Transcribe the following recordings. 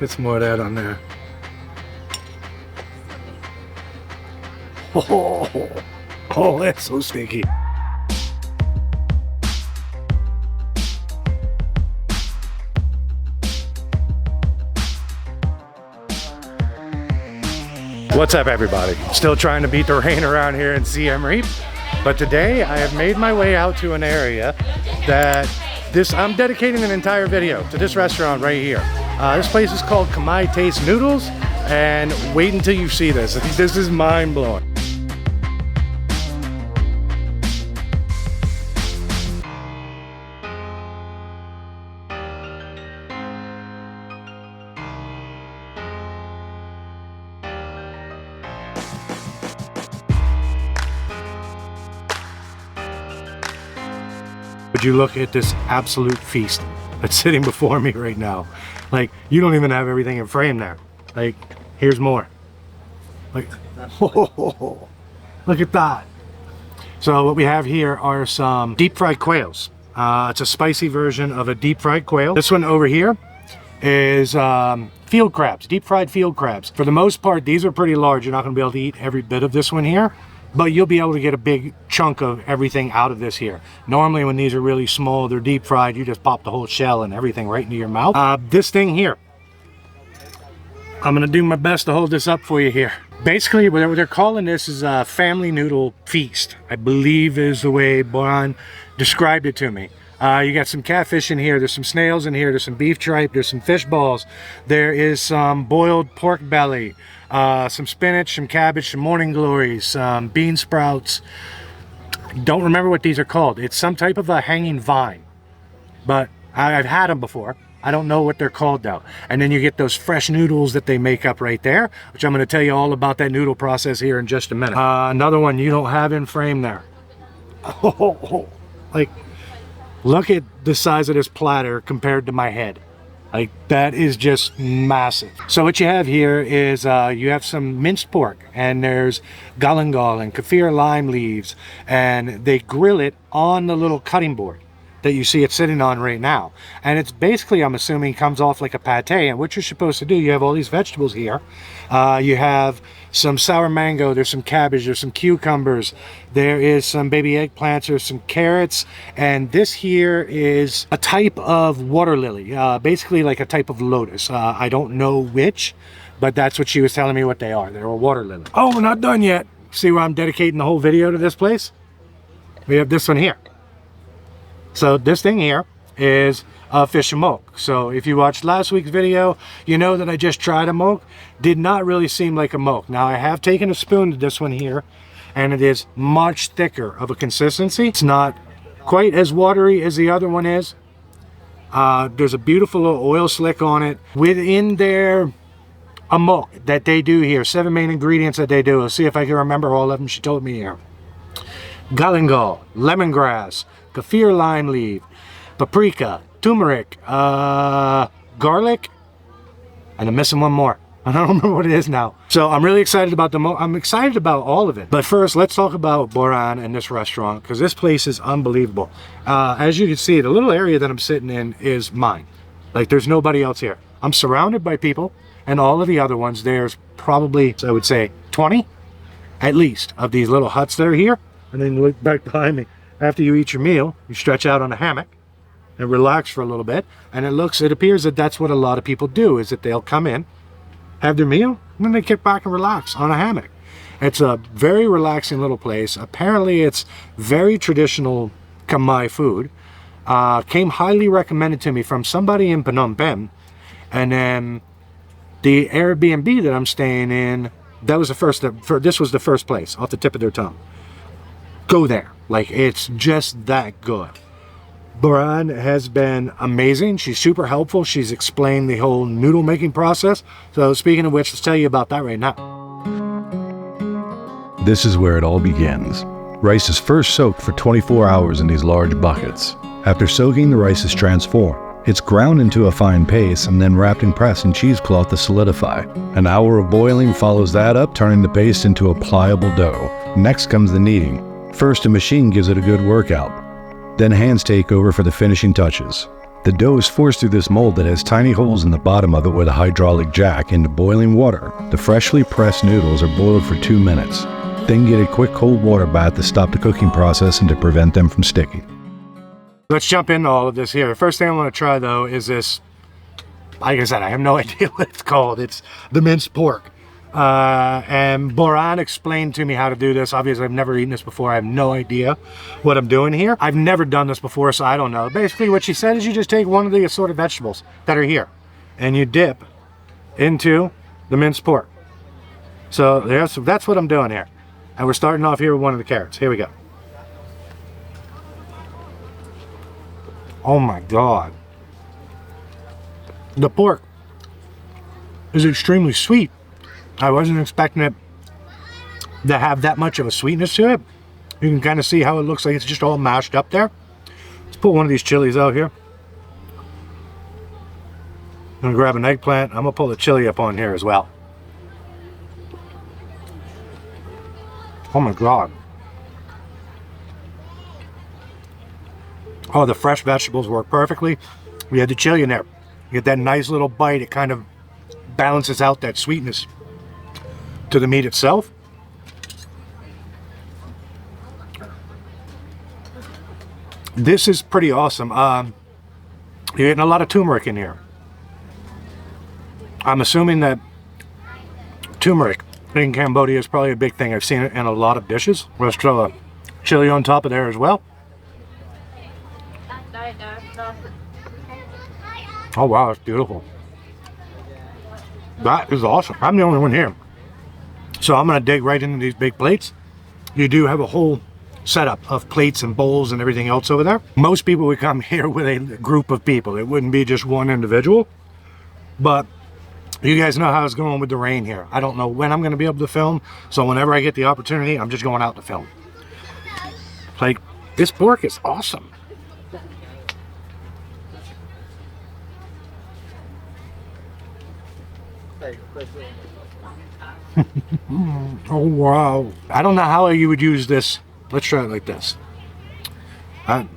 Get some more of that on there. Oh, that's so stinky. What's up, everybody? Still trying to beat the rain around here in Siem Reap, but today I have made my way out to an area that I'm dedicating an entire video to this restaurant right here. This place is called Khmer Taste Noodles, and wait until you see this. This is mind-blowing. Would you look at this absolute feast that's sitting before me right now? Like, you don't even have everything in frame there. Like, here's more. Like, oh, look at that. So what we have here are some deep fried quails. It's a spicy version of a deep fried quail. This one over here is field crabs, deep fried field crabs. For the most part, these are pretty large. You're not gonna be able to eat every bit of this one here, but you'll be able to get a big chunk of everything out of this here. Normally when these are really small, they're deep fried, you just pop the whole shell and everything right into your mouth. This thing here, I'm gonna do my best to hold this up for you here. Basically, what they're calling this is a family noodle feast, I believe is the way Boran described it to me. You got some catfish in here, there's some snails in here, there's some beef tripe, there's some fish balls, there is some boiled pork belly, some spinach, some cabbage, some morning glories, some bean sprouts. Don't remember what these are called. It's some type of a hanging vine, but I've had them before. I don't know what they're called though. And then you get those fresh noodles that they make up right there, which I'm going to tell you all about that noodle process here in just a minute. Another one you don't have in frame there. Like, look at the size of this platter compared to my head. Like, that is just massive. So what you have here is you have some minced pork, and there's galangal and kaffir lime leaves, and they grill it on the little cutting board that you see it sitting on right now. And it's basically, I'm assuming, comes off like a pate. And what you're supposed to do, you have all these vegetables here. You have some sour mango, there's some cabbage, there's some cucumbers, there is some baby eggplants, there's some carrots, and this here is a type of water lily, basically like a type of lotus. I don't know which, but that's what she was telling me what they are. They're a water lily. Oh, we're not done yet. See where I'm dedicating the whole video to this place? We have this one here. So this thing here is a fish amok. So if you watched last week's video, you know that I just tried amok. Did not really seem like amok. Now I have taken a spoon to this one here, and it is much thicker of a consistency. It's not quite as watery as the other one is. There's a beautiful little oil slick on it. Within their amok that they do here, 7 main ingredients that they do. Let's see if I can remember all of them she told me here. Galangal, lemongrass, kaffir lime leaf, paprika, turmeric, garlic, and I'm missing one more. I don't remember what it is now. So I'm really excited about I'm excited about all of it. But first, let's talk about Boran and this restaurant, because this place is unbelievable. As you can see, the little area that I'm sitting in is mine. Like, there's nobody else here. I'm surrounded by people, and all of the other ones, there's probably, I would say, 20 at least of these little huts that are here. And then look back behind me. After you eat your meal, you stretch out on a hammock and relax for a little bit. And it appears that that's what a lot of people do, is that they'll come in, have their meal, and then they kick back and relax on a hammock. It's a very relaxing little place. Apparently it's very traditional Khmer food. Came highly recommended to me from somebody in Phnom Penh. And then the Airbnb that I'm staying in, that was this was the first place off the tip of their tongue. Go there. Like, it's just that good. Boran has been amazing. She's super helpful. She's explained the whole noodle making process. So speaking of which, let's tell you about that right now. This is where it all begins. Rice is first soaked for 24 hours in these large buckets. After soaking, the rice is transformed. It's ground into a fine paste and then wrapped in press and cheesecloth to solidify. An hour of boiling follows that up, turning the paste into a pliable dough. Next comes the kneading. First, a machine gives it a good workout. Then hands take over for the finishing touches. The dough is forced through this mold that has tiny holes in the bottom of it with a hydraulic jack into boiling water. The freshly pressed noodles are boiled for 2 minutes. Then get a quick cold water bath to stop the cooking process and to prevent them from sticking. Let's jump into all of this here. First thing I want to try though is this, like I said, I have no idea what it's called. It's the minced pork. And Boran explained to me how to do this. Obviously, I've never eaten this before. I have no idea what I'm doing here. I've never done this before, so I don't know. Basically, what she said is you just take one of the assorted vegetables that are here and you dip into the minced pork. So that's what I'm doing here. And we're starting off here with one of the carrots. Here we go. Oh my God. The pork is extremely sweet. I wasn't expecting it to have that much of a sweetness to it. You can kind of see how it looks like it's just all mashed up there. Let's put one of these chilies out here. I'm gonna grab an eggplant. I'm gonna pull the chili up on here as well. Oh my God. Oh, the fresh vegetables work perfectly. We had the chili in there. You get that nice little bite. It kind of balances out that sweetness to the meat itself. This is pretty awesome. You're getting a lot of turmeric in here. I'm assuming that turmeric in Cambodia is probably a big thing. I've seen it in a lot of dishes. Let's throw a chili on top of there as well. Oh wow, that's beautiful. That is awesome. I'm the only one here. So I'm gonna dig right into these big plates. You do have a whole setup of plates and bowls and everything else over there. Most people would come here with a group of people. It wouldn't be just one individual. But you guys know how it's going with the rain here. I don't know when I'm gonna be able to film. So whenever I get the opportunity, I'm just going out to film. Like, this pork is awesome. Oh wow. I don't know how you would use this. Let's try it like this.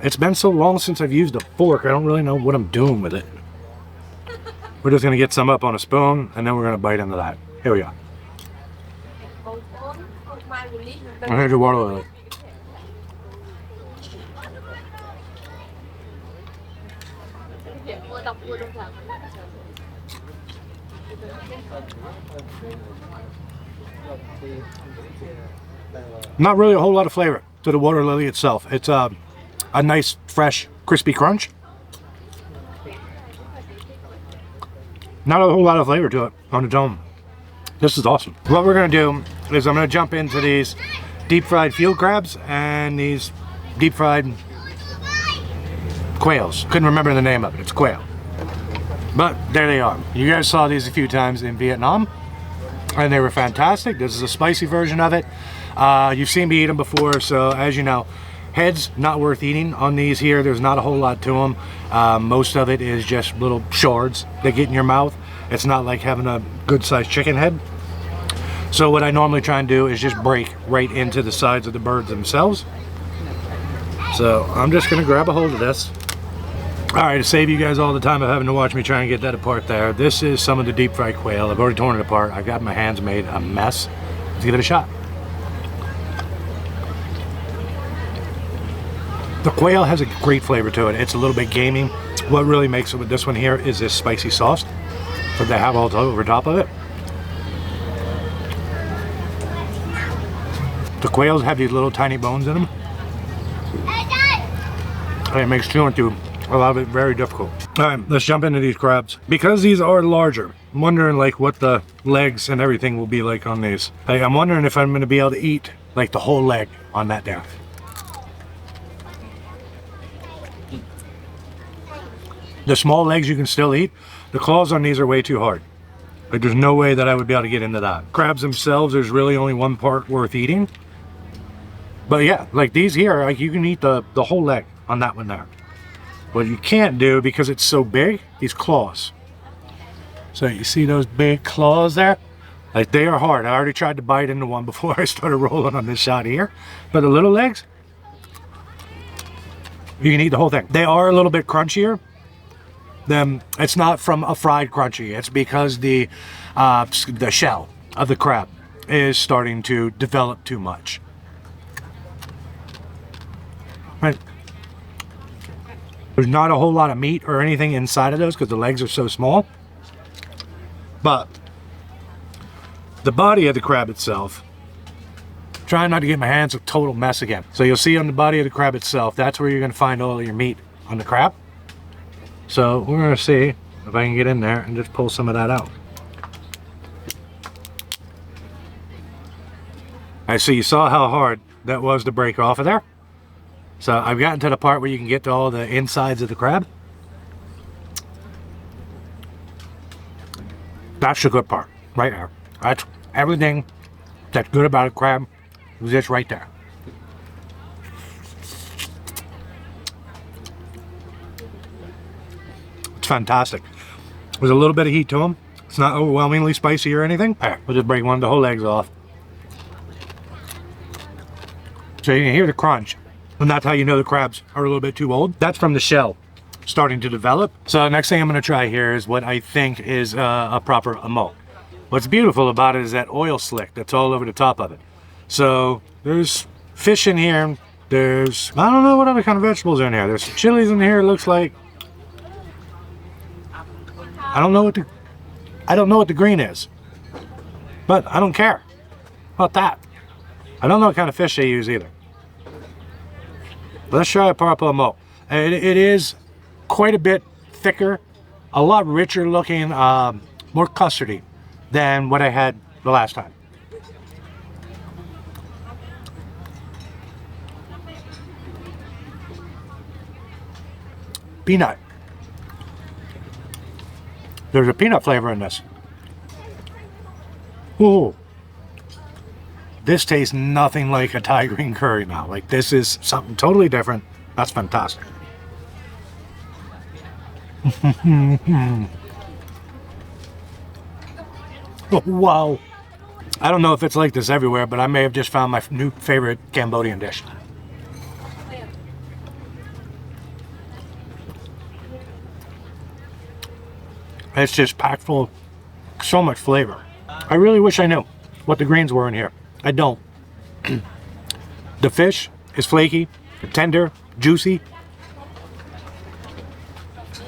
It's been so long since I've used a fork, I don't really know what I'm doing with it. We're just gonna get some up on a spoon and then we're gonna bite into that. Here we go. I heard your water lily. Not really a whole lot of flavor to the water lily itself. It's a nice, fresh, crispy crunch. Not a whole lot of flavor to it on its own. This is awesome. What we're gonna do is I'm gonna jump into these deep fried field crabs and these deep fried quails. Couldn't remember the name of it. It's quail. But there they are. You guys saw these a few times in Vietnam and they were fantastic. This is a spicy version of it. You've seen me eat them before, so as you know, heads not worth eating on these here. There's not a whole lot to them. Most of it is just little shards that get in your mouth. It's not like having a good sized chicken head. So what I normally try and do is just break right into the sides of the birds themselves. So I'm just gonna grab a hold of this. All right, to save you guys all the time of having to watch me try and get that apart there, this is some of the deep fried quail. I've already torn it apart. I've got my hands made a mess. Let's give it a shot. The quail has a great flavor to it. It's a little bit gamey. What really makes it with this one here is this spicy sauce that they have all over top of it. The quails have these little tiny bones in them. And it makes chewing through a lot of it very difficult. All right, let's jump into these crabs. Because these are larger, I'm wondering like what the legs and everything will be like on these. Like, I'm wondering if I'm gonna be able to eat like the whole leg on that there. The small legs you can still eat. The claws on these are way too hard. Like, there's no way that I would be able to get into that. Crabs themselves, there's really only one part worth eating. But yeah, like these here, like you can eat the whole leg on that one there. What you can't do, because it's so big, these claws. So you see those big claws there? Like, they are hard. I already tried to bite into one before I started rolling on this shot here. But the little legs, you can eat the whole thing. They are a little bit crunchier then it's not from a fried crunchy. It's because the shell of the crab is starting to develop too much. Right. There's not a whole lot of meat or anything inside of those because the legs are so small. But the body of the crab itself, trying not to get my hands a total mess again. So you'll see on the body of the crab itself, that's where you're going to find all of your meat on the crab. So we're going to see if I can get in there and just pull some of that out. I see you saw how hard that was to break off of there. So I've gotten to the part where you can get to all the insides of the crab. That's the good part, right there. That's everything that's good about a crab is just right there. It's fantastic. There's a little bit of heat to them. It's not overwhelmingly spicy or anything. All right, we'll just break one of the whole legs off. So you can hear the crunch. And that's how you know the crabs are a little bit too old. That's from the shell starting to develop. So next thing I'm going to try here is what I think is a proper amok. What's beautiful about it is that oil slick that's all over the top of it. So there's fish in here. There's, I don't know what other kind of vegetables are in here. There's some chilies in here, it looks like. I don't know what the green is. But I don't care about that. I don't know what kind of fish they use either. Let's try a proper amok. It is quite a bit thicker, a lot richer looking, more custardy than what I had the last time. Peanut. There's a peanut flavor in this. Ooh. This tastes nothing like a Thai green curry now. Like, this is something totally different. That's fantastic. Oh, wow. I don't know if it's like this everywhere, but I may have just found my new favorite Cambodian dish. It's just packed full of so much flavor. I really wish I knew what the greens were in here. I don't. The fish is flaky, tender, juicy.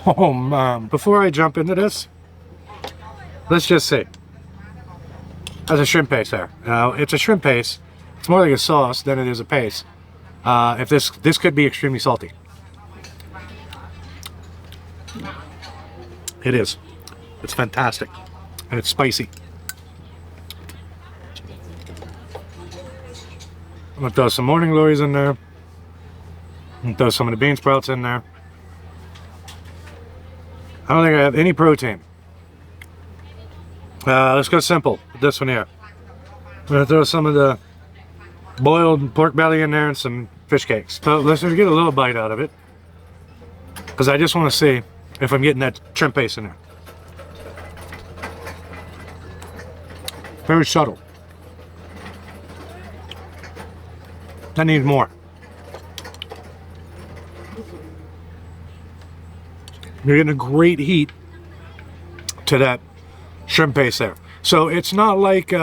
Oh man. Before I jump into this, let's just say, that's a shrimp paste there. Now, it's a shrimp paste. It's more like a sauce than it is a paste. If this could be extremely salty. It is. It's fantastic. And it's spicy. I'm gonna throw some morning glories in there. I'm gonna throw some of the bean sprouts in there. I don't think I have any protein. Let's go simple with this one here. I'm gonna throw some of the boiled pork belly in there and some fish cakes. So let's just get a little bite out of it, because I just want to see if I'm getting that shrimp paste in there. Very subtle. I need more. You're getting a great heat to that shrimp paste there. So it's not like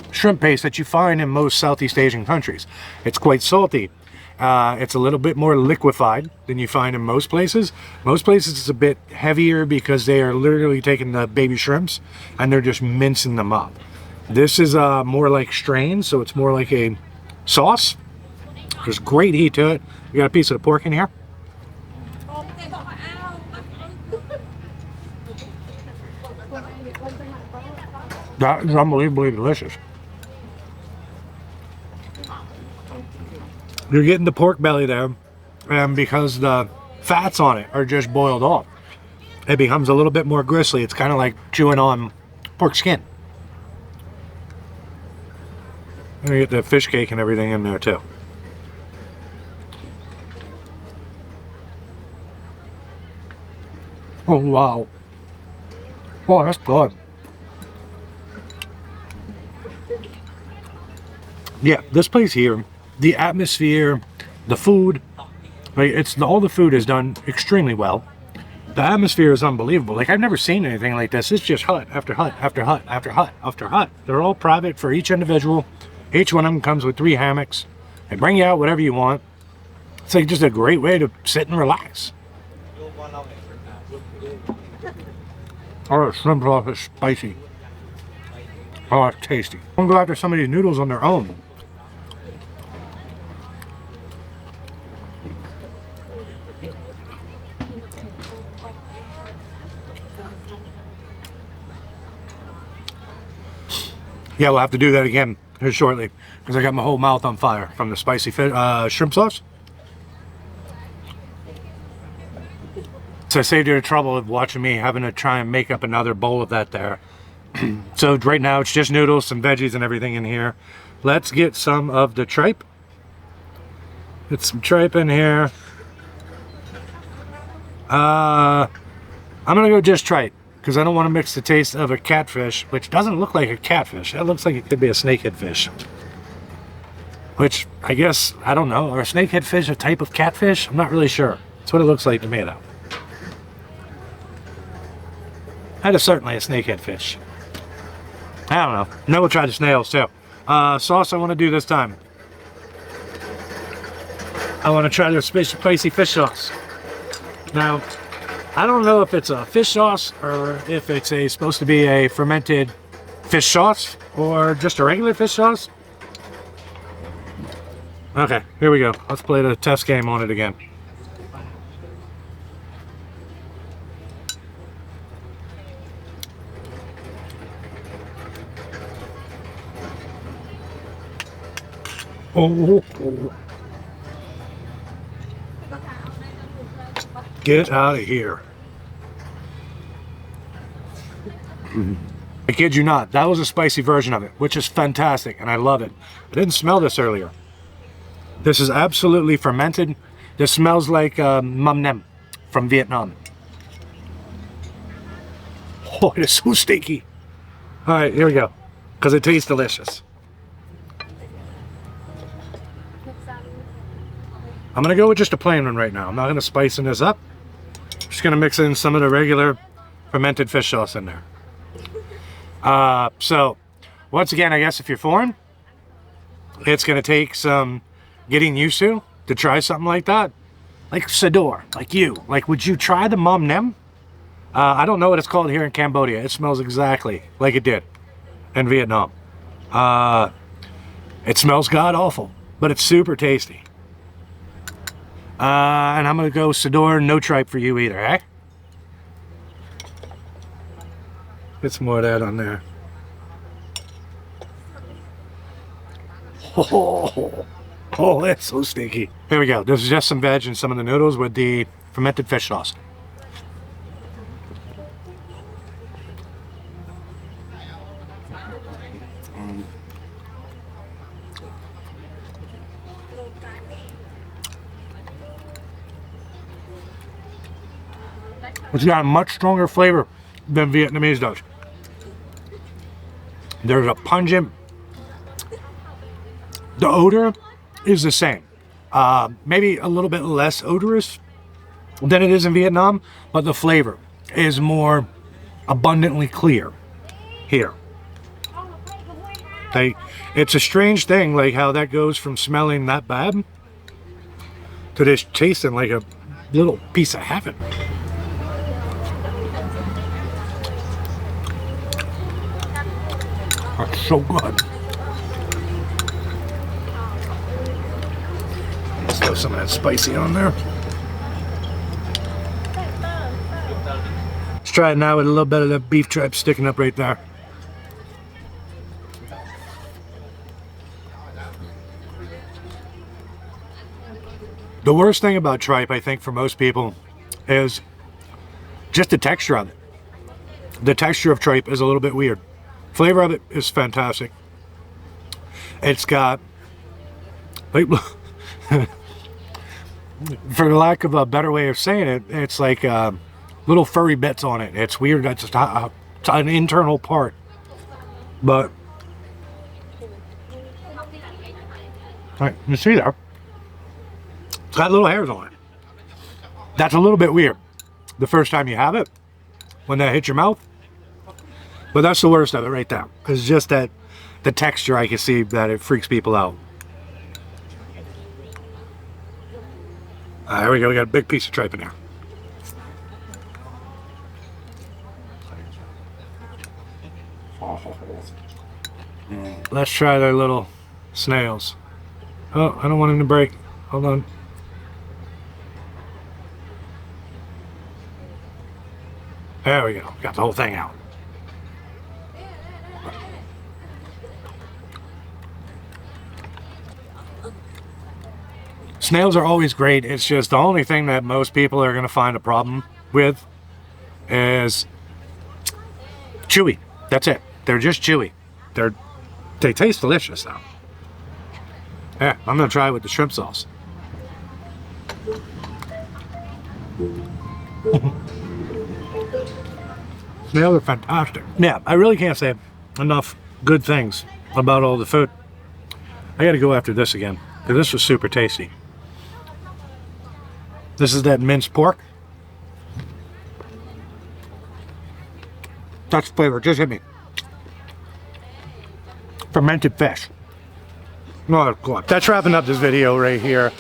shrimp paste that you find in most Southeast Asian countries. It's quite salty. It's a little bit more liquefied than you find in most places. Most places it's a bit heavier because they are literally taking the baby shrimps and they're just mincing them up. This is more like strained, so it's more like a sauce. There's great heat to it. You got a piece of the pork in here. That is unbelievably delicious. You're getting the pork belly there, and because the fats on it are just boiled off, it becomes a little bit more gristly. It's kind of like chewing on pork skin. And you get the fish cake and everything in there too. Oh wow. Oh, that's good. Yeah, this place here, the atmosphere, the food, right? All the food is done extremely well. The atmosphere is unbelievable. Like, I've never seen anything like this. It's just hut after hut after hut after hut after hut. They're all private for each individual. Each one of them comes with 3 hammocks. They bring you out whatever you want. It's like just a great way to sit and relax. Oh, the shrimp sauce is spicy. Oh, it's tasty. I'm gonna go after some of these noodles on their own. Yeah, we'll have to do that again here shortly because I got my whole mouth on fire from the spicy shrimp sauce. So I saved you the trouble of watching me having to try and make up another bowl of that there. So right now it's just noodles, some veggies and everything in here. Let's get some of the tripe. Get some tripe in here. I'm gonna go just tripe because I don't want to mix the taste of a catfish, which doesn't look like a catfish. It looks like it could be a snakehead fish. Which, I guess, I don't know. Are snakehead fish a type of catfish? I'm not really sure. That's what it looks like to me, though. That is certainly a snakehead fish. I don't know. Now we'll try the snails, too. Sauce I want to do this time. I want to try the spicy fish sauce. Now, I don't know if it's a fish sauce or if it's supposed to be a fermented fish sauce or just a regular fish sauce. Okay, here we go. Let's play the test game on it again. Oh. Get out of here. I kid you not, that was a spicy version of it, which is fantastic, and I love it. I didn't smell this earlier. This is absolutely fermented. This smells like mum nem from Vietnam. Oh, it is so sticky. All right, here we go, because it tastes delicious. I'm gonna go with just a plain one right now. I'm not gonna spicing this up. Just gonna mix in some of the regular fermented fish sauce in there. So once again, I guess if you're foreign, it's gonna take some getting used to try something like that. Like Sador, like you. Like, would you try the mum nem? I don't know what it's called here in Cambodia. It smells exactly like it did in Vietnam. It smells god awful, but it's super tasty. And I'm gonna go Sador, no tripe for you either, eh? Get some more of that on there. Oh, that's so stinky. Here we go. This is just some veg and some of the noodles with the fermented fish sauce. It's got a much stronger flavor than Vietnamese does. There's a pungent, the odor is the same. Maybe a little bit less odorous than it is in Vietnam, but the flavor is more abundantly clear here. It's a strange thing, like how that goes from smelling that bad to this tasting like a little piece of heaven. That's so good. Let's throw some of that spicy on there. Let's try it now with a little bit of that beef tripe sticking up right there. The worst thing about tripe, I think, for most people is just the texture of it. The texture of tripe is a little bit weird. Flavor of it is fantastic. It's got, like, for lack of a better way of saying it, it's like little furry bits on it. It's weird. It's an internal part. But, right, you see there? It's got little hairs on it. That's a little bit weird. the first time you have it, when that hits your mouth. But that's the worst of it right there. It's just that the texture, I can see that it freaks people out. There we go, we got a big piece of tripe in there. Let's try their little snails. Oh, I don't want him to break. Hold on. There we go. Got the whole thing out. Snails are always great. It's just the only thing that most people are going to find a problem with is chewy. That's it. They're just chewy. They taste delicious though. Yeah, I'm going to try it with the shrimp sauce. Snails are fantastic. Yeah, I really can't say enough good things about all the food. I got to go after this again because this was super tasty. This is that minced pork. That's flavor, just hit me. Fermented fish. Oh, God. That's wrapping up this video right here.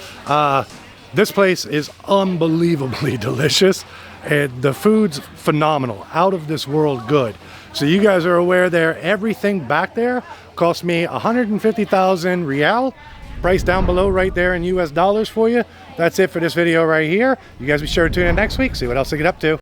This place is unbelievably delicious. And the food's phenomenal, out of this world good. So you guys are aware there, everything back there cost me 150,000 real. Price down below right there in US dollars for you. That's it for this video right here. You guys be sure to tune in next week, see what else I get up to.